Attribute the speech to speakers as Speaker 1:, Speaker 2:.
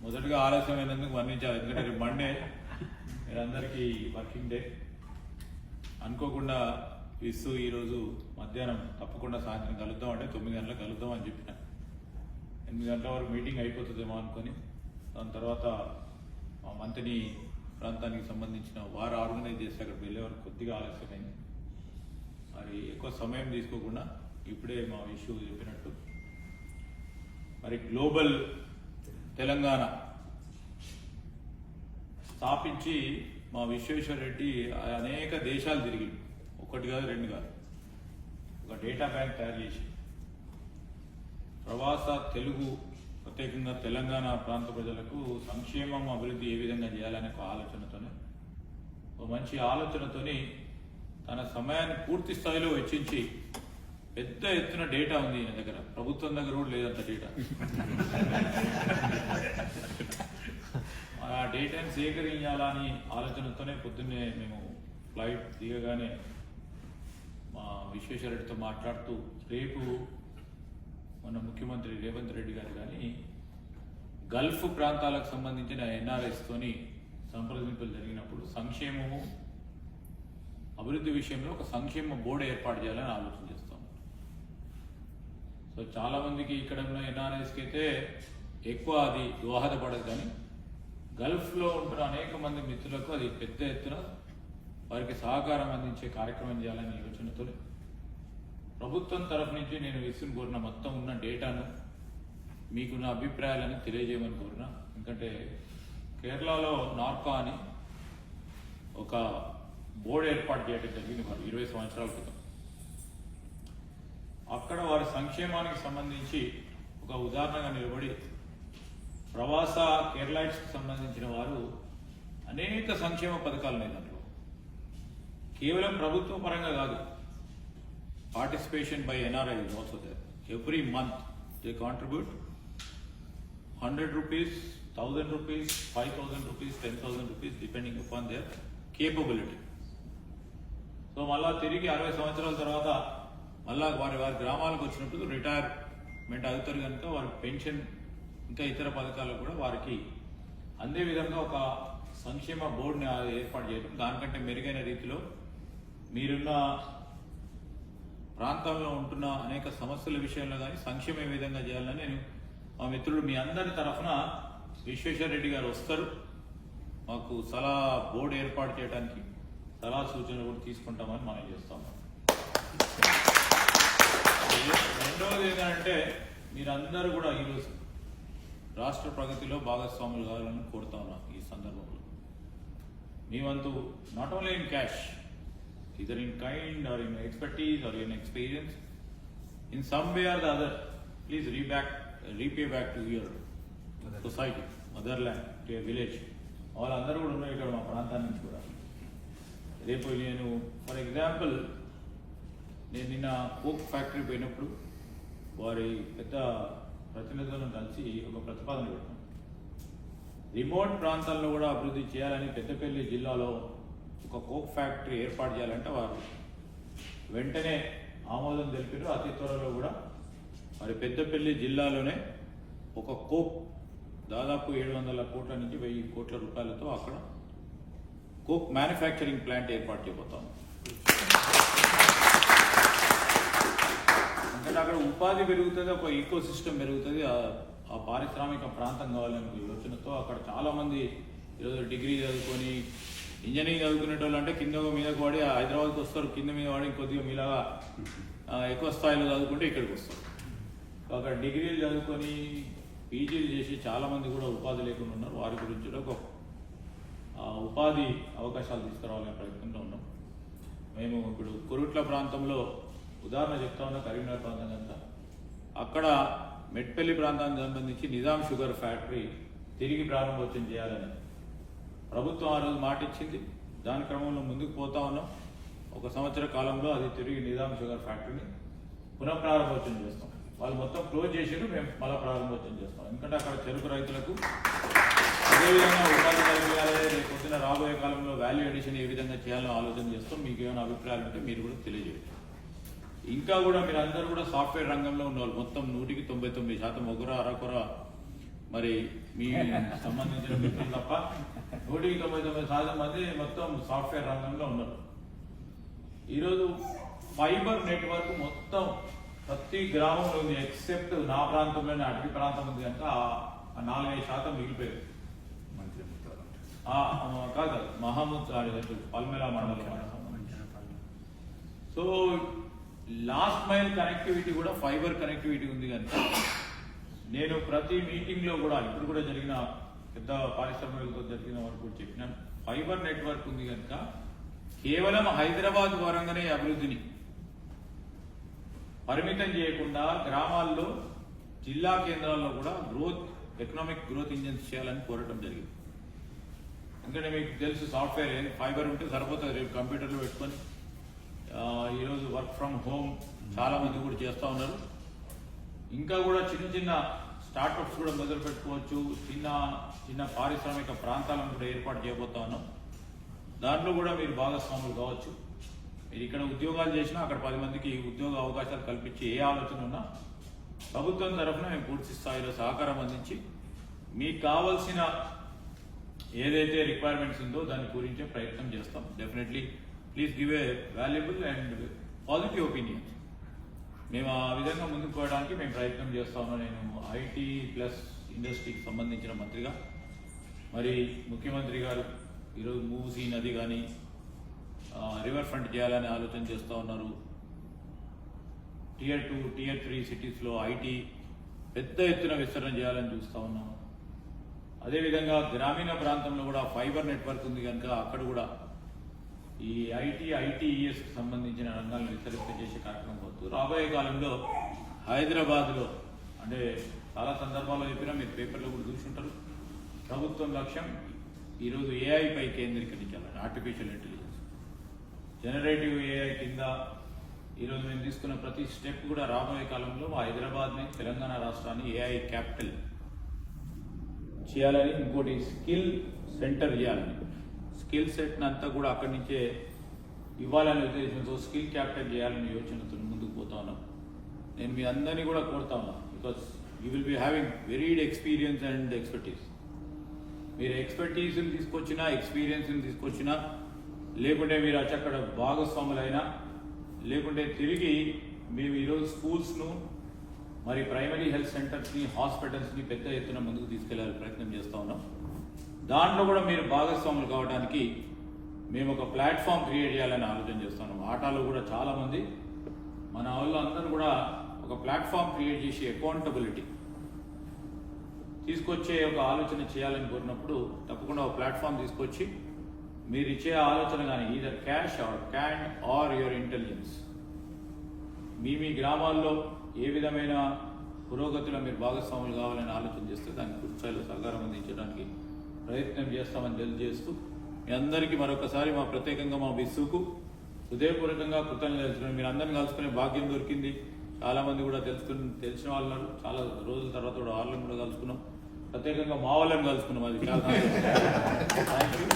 Speaker 1: మొదటిగా ఆలస్యమైనందుకు మన్నించాలి. ఎందుకంటే రేపు మండే, మీరందరికీ వర్కింగ్ డే. అనుకోకుండా ఇస్తూ ఈరోజు మధ్యాహ్నం తప్పకుండా సాయంత్రం కలుద్దాం అంటే 9 గంటలకు కలుద్దాం అని చెప్పిన. 8 గంటల వరకు మీటింగ్ అయిపోతుందేమో అనుకొని దాని తర్వాత మా మంత్రిని ప్రాంతానికి సంబంధించిన వారు ఆర్గనైజ్ చేస్తే అక్కడికి వెళ్ళే వరకు కొద్దిగా ఆలస్యమైంది. మరి ఎక్కువ సమయం తీసుకోకుండా ఇప్పుడే మా ఇష్యూ చెప్పినట్టు మరి గ్లోబల్ తెలంగాణ స్థాపించి మా విశ్వేశ్వర రెడ్డి అనేక దేశాలు తిరిగి, ఒకటి కాదు రెండు కాదు, ఒక డేటా బ్యాంక్ తయారు చేసి ప్రవాస తెలుగు ప్రత్యేకంగా తెలంగాణ ప్రాంత ప్రజలకు సంక్షేమం అభివృద్ధి ఏ విధంగా చేయాలనే ఒక ఆలోచనతోనే, ఒక మంచి ఆలోచనతోని తన సమయాన్ని పూర్తి స్థాయిలో వెచ్చించి పెద్ద ఎత్తున డేటా ఉంది ఈయన దగ్గర. ప్రభుత్వం దగ్గర కూడా లేదంత డేటా. ఆ డేటాని సేకరించాలని ఆలోచనతోనే పొద్దున్నే మేము ఫ్లైట్ దిగగానే మా విశ్వేశ్వర రెడ్డితో మాట్లాడుతూ, రేపు మన ముఖ్యమంత్రి రేవంత్ రెడ్డి గారు కానీ గల్ఫ్ ప్రాంతాలకు సంబంధించిన ఎన్ఆర్ఎస్తోని సంప్రదింపులు జరిగినప్పుడు సంక్షేమము అభివృద్ధి విషయంలో ఒక సంక్షేమ బోర్డు ఏర్పాటు చేయాలని ఆలోచన చేస్తాం. సో చాలా మందికి ఇక్కడ ఉన్న ఎన్ఆర్ఎస్కి అయితే ఎక్కువ అది దోహదపడదు, కానీ గల్ఫ్లో ఉంటున్న అనేక మంది మిత్రులకు అది పెద్ద ఎత్తున వారికి సహకారం అందించే కార్యక్రమం చేయాలనే యోచనతో ప్రభుత్వం తరఫు నుంచి నేను విసుని కోరిన మొత్తం ఉన్న డేటాను మీకున్న అభిప్రాయాలను తెలియజేయమని కోరిన. ఎందుకంటే కేరళలో నార్కా అని ఒక బోర్డు ఏర్పాటు చేయడం జరిగింది వారు 20 సంవత్సరాల క్రితం. అక్కడ వారి సంక్షేమానికి సంబంధించి ఒక ఉదాహరణగా నిలబడి ప్రవాస కేరళైట్స్కి సంబంధించిన వారు అనేక సంక్షేమ పథకాలు ఉన్నాయి. దాంట్లో కేవలం ప్రభుత్వ పరంగా కాదు, participation by NRI is also there. Every month they contribute 100 rupees, 1000 rupees, 5000 rupees, 10,000 rupees depending upon their capability. So మళ్ళా తిరిగి 60 సంవత్సరాల తర్వాత మళ్ళా వారి గ్రామాలకు వచ్చినప్పుడు రిటైర్మెంట్ అవుతారు కనుక వారి పెన్షన్ ఇంకా ఇతర పథకాలు కూడా వారికి అందే విధంగా ఒక సంక్షేమ బోర్డుని ఏర్పాటు చేయడం. దానికంటే మెరుగైన రీతిలో మీరున్న ప్రాంతంలో ఉంటున్న అనేక సమస్యల విషయంలో కానీ సంక్షేమం ఏ విధంగా చేయాలని నేను మా మిత్రుడు మీ అందరి తరఫున విశ్వేశ్వర రెడ్డి గారు వస్తారు, మాకు సలహా బోర్డు ఏర్పాటు చేయడానికి సలహా సూచనలు కూడా తీసుకుంటామని మనం చేస్తాము. రెండవది ఏంటంటే మీరందరూ కూడా ఈరోజు రాష్ట్ర ప్రగతిలో భాగస్వాములు కావాలని కోరుతా ఉన్నాం. ఈ సందర్భంలో మీ వంతు not only in cash, either in kind or in expertise or in experience, in some way or the other, please repay back to your society, motherland, to your village. వాళ్ళందరూ కూడా ఉన్నారు ఇక్కడ మా ప్రాంతాన్ని నుంచి కూడా. రేపు నేను ఫర్ ఎగ్జాంపుల్ నేను నిన్న కోక్ ఫ్యాక్టరీ పోయినప్పుడు వారి పెద్ద ప్రతినిధులను కలిసి ఒక ప్రతిపాదన పెట్టాను. రిమోట్ ప్రాంతాల్లో కూడా అభివృద్ధి చేయాలని పెద్దపల్లి జిల్లాలో ఒక కోక్ ఫ్యాక్టరీ ఏర్పాటు చేయాలంటే వారు వెంటనే ఆమోదం తెలిపారు. అతి త్వరలో కూడా మరి పెద్దపల్లి జిల్లాలోనే ఒక కోక్ దాదాపు 700 కోట్ల నుంచి 1000 కోట్ల రూపాయలతో అక్కడ కోక్ మ్యానుఫ్యాక్చరింగ్ ప్లాంట్ ఏర్పాటు చేయబోతాం. ఎందుకంటే అక్కడ ఉపాధి పెరుగుతుంది, ఒక ఈకో సిస్టమ్ పెరుగుతుంది, ఆ పారిశ్రామిక ప్రాంతం కావాలనే యోచనతో అక్కడ చాలామంది ఈరోజు డిగ్రీ చదువుకొని ఇంజనీరింగ్ చదువుకునే వాళ్ళు అంటే కింద మీదకు వాడి హైదరాబాద్కి వస్తారు, కింద మీద వాడి కొద్దిగా మీలాగా ఎక్కువ స్థాయిలో చదువుకుంటే ఇక్కడికి వస్తారు. అక్కడ డిగ్రీలు చదువుకొని పీజీలు చేసి చాలామంది కూడా ఉపాధి లేకుండా ఉన్నారు. వారి గురించి ఒక ఉపాధి అవకాశాలు తీసుకురావాలనే ప్రయత్నంలో ఉన్నాం. మేము ఇప్పుడు కొరుట్ల ప్రాంతంలో ఉదాహరణ చెప్తా ఉన్నా, కరీంనగర్ ప్రాంతం అంతా అక్కడ మెట్పల్లి ప్రాంతానికి సంబంధించి నిజాం షుగర్ ఫ్యాక్టరీ తిరిగి ప్రారంభోత్సవం చేయాలని ప్రభుత్వం ఆ రోజు మాట ఇచ్చింది. దాని క్రమంలో ముందుకు పోతా ఉన్నాం. 1 సంవత్సర కాలంలో అది తిరిగి నిజాం షుగర్ ఫ్యాక్టరీని పునఃప్రారంభోత్సవం చేస్తాం. వాళ్ళు మొత్తం క్లోజ్ చేసారు, మేము మళ్ళీ ప్రారంభోత్సవం చేస్తాం. ఎందుకంటే అక్కడ చెరుకు రైతులకు అదేవిధంగా ఉపాధి కలిగాలి, రేపొద్దున రాబోయే కాలంలో వాల్యూ అడిషన్ ఏ విధంగా చేయాలని ఆలోచన చేస్తాం. మీకు ఏమైనా అభిప్రాయాలు ఉంటే మీరు కూడా తెలియజేయండి. ఇంకా కూడా మీరు అందరూ కూడా సాఫ్ట్వేర్ రంగంలో ఉన్నవాళ్ళు మొత్తం 100కి 99% ఒకరు అరకొర మరి మీ సంబంధించిన మిత్రులు తప్ప 199% మంది మొత్తం సాఫ్ట్వేర్ రంగంలో ఉన్నారు. ఈరోజు ఫైబర్ నెట్వర్క్ మొత్తం ప్రతి గ్రామంలో ఉంది, ఎక్సెప్ట్ నా ప్రాంతంలోనే అటవీ ప్రాంతం ఉంది కనుక 4-5% మిగిలిపోయారు. కాదు మహమూద్ పల్మెల మండలం. సో లాస్ట్ మైల్ కనెక్టివిటీ కూడా ఫైబర్ కనెక్టివిటీ ఉంది కనుక నేను ప్రతి మీటింగ్లో కూడా ఇప్పుడు కూడా జరిగిన పెద్ద పారిశ్రామికలతో జరిగిన వరకు కూడా చెప్పినాను, ఫైబర్ నెట్వర్క్ ఉంది కనుక కేవలం హైదరాబాద్ పరంగానే అభివృద్ధిని పరిమితం చేయకుండా గ్రామాల్లో జిల్లా కేంద్రాల్లో కూడా ఎకనామిక్ గ్రోత్ ఇంజన్స్ చేయాలని కోరటం జరిగింది. ఎందుకంటే మీకు తెలుసు సాఫ్ట్వేర్ ఫైబర్ ఉంటే సరిపోతుంది, రేపు కంప్యూటర్లో పెట్టుకొని ఈరోజు వర్క్ ఫ్రమ్ హోమ్ చాలా మంది కూడా చేస్తూ ఉన్నారు. ఇంకా కూడా చిన్న చిన్న స్టార్టప్స్ కూడా మొదలు పెట్టుకోవచ్చు, చిన్న చిన్న పారిశ్రామిక ప్రాంతాలను కూడా ఏర్పాటు చేయబోతా ఉన్నాం. దాంట్లో కూడా మీరు భాగస్వాములు కావచ్చు. మీరు ఇక్కడ ఉద్యోగాలు చేసినా అక్కడ 10 మందికి ఉద్యోగ అవకాశాలు కల్పించి ఏ ఆలోచన ఉన్నా ప్రభుత్వం తరఫున మేము పూర్తి స్థాయిలో సహకారం అందించి మీకు కావాల్సిన ఏదైతే రిక్వైర్మెంట్స్ ఉందో దాని గురించే ప్రయత్నం చేస్తాం. Definitely please give a valuable and positive opinion. మేము ఆ విధంగా ముందుకు పోవడానికి మేము ప్రయత్నం చేస్తా ఉన్నాం. నేను ఐటీ ప్లస్ ఇండస్ట్రీకి సంబంధించిన మంత్రిగా, మరి ముఖ్యమంత్రి గారు ఈరోజు మూసీ నది కానీ రివర్ ఫ్రంట్ చేయాలని ఆలోచన చేస్తూ ఉన్నారు. Tier 2, Tier 3 సిటీస్లో ఐటీ పెద్ద ఎత్తున విస్తరణ చేయాలని చూస్తూ ఉన్నాం. అదేవిధంగా గ్రామీణ ప్రాంతంలో కూడా ఫైబర్ నెట్వర్క్ ఉంది కనుక అక్కడ కూడా ఈ ఐటీఈఎస్కి సంబంధించిన రంగాలను విస్తరింపజేసే కార్యక్రమం అవుతూ రాబోయే కాలంలో హైదరాబాద్లో అంటే చాలా సందర్భాల్లో చెప్పినా మీరు పేపర్లో కూడా చూసుంటారు, ప్రభుత్వం లక్ష్యం ఈరోజు ఏఐపై కేంద్రీకరించాలని. ఆర్టిఫిషియల్ ఇంటెలిజెన్స్, జనరేటివ్ ఏఐ కింద ఈరోజు మేము తీసుకున్న ప్రతి స్టెప్ కూడా రాబోయే కాలంలో హైదరాబాద్ని, తెలంగాణ రాష్ట్రాన్ని ఏఐ క్యాపిటల్ చేయాలని, ఇంకోటి స్కిల్ సెంటర్ చేయాలని, స్కిల్ సెట్ని అంతా కూడా అక్కడి నుంచే ఇవ్వాలనే ఉద్దేశంతో స్కిల్ క్యాపిటల్ చేయాలని యోచనతో ముందుకు పోతా ఉన్నాం. నేను మీ అందరినీ కూడా కోరుతా ఉన్నా, because you will be having varied experience and expertise. మీరు ఎక్స్పర్టీస్ని తీసుకొచ్చినా, ఎక్స్పీరియన్స్ని తీసుకొచ్చినా, లేకుంటే మీరు అక్కడ భాగస్వాములైనా, లేకుంటే తిరిగి మేము ఈరోజు స్కూల్స్ను, మరి ప్రైమరీ హెల్త్ సెంటర్స్ని, హాస్పిటల్స్ని పెద్ద ఎత్తున ముందుకు తీసుకెళ్లాలని ప్రయత్నం చేస్తూ ఉన్నాం. దాంట్లో కూడా మీరు భాగస్వాములు కావడానికి మేము ఒక ప్లాట్ఫామ్ క్రియేట్ చేయాలని ఆలోచన చేస్తున్నాం. ఆటాలో కూడా చాలామంది మన వాళ్ళు అందరూ కూడా ఒక ప్లాట్ఫామ్ క్రియేట్ చేసి అకౌంటబిలిటీ తీసుకొచ్చే ఒక ఆలోచన చేయాలని కోరినప్పుడు తప్పకుండా ఒక ప్లాట్ఫామ్ తీసుకొచ్చి మీరు ఇచ్చే ఆలోచన కానీ either cash or can or your intelligence మీ గ్రామాల్లో ఏ విధమైన పురోగతిలో మీరు భాగస్వాములు కావాలని ఆలోచన చేస్తే దానికి పూర్తి స్థాయిలో సహకారం అందించడానికి ప్రయత్నం చేస్తామని తెలియజేస్తూ మీ అందరికీ మరొకసారి ప్రత్యేకంగా మా బిస్సుకు హృదయపూర్వకంగా కృతజ్ఞతలు తెలుసుకున్నాను. మీరు అందరిని కలుసుకునే భాగ్యం దొరికింది. చాలామంది కూడా తెలిసిన వాళ్ళు ఉన్నారు. చాలా రోజుల తర్వాత కూడా వాళ్ళని కూడా కలుసుకున్నాం. ప్రత్యేకంగా మా వాళ్ళని కలుసుకున్నాం. అది చాలా థ్యాంక్ యూ.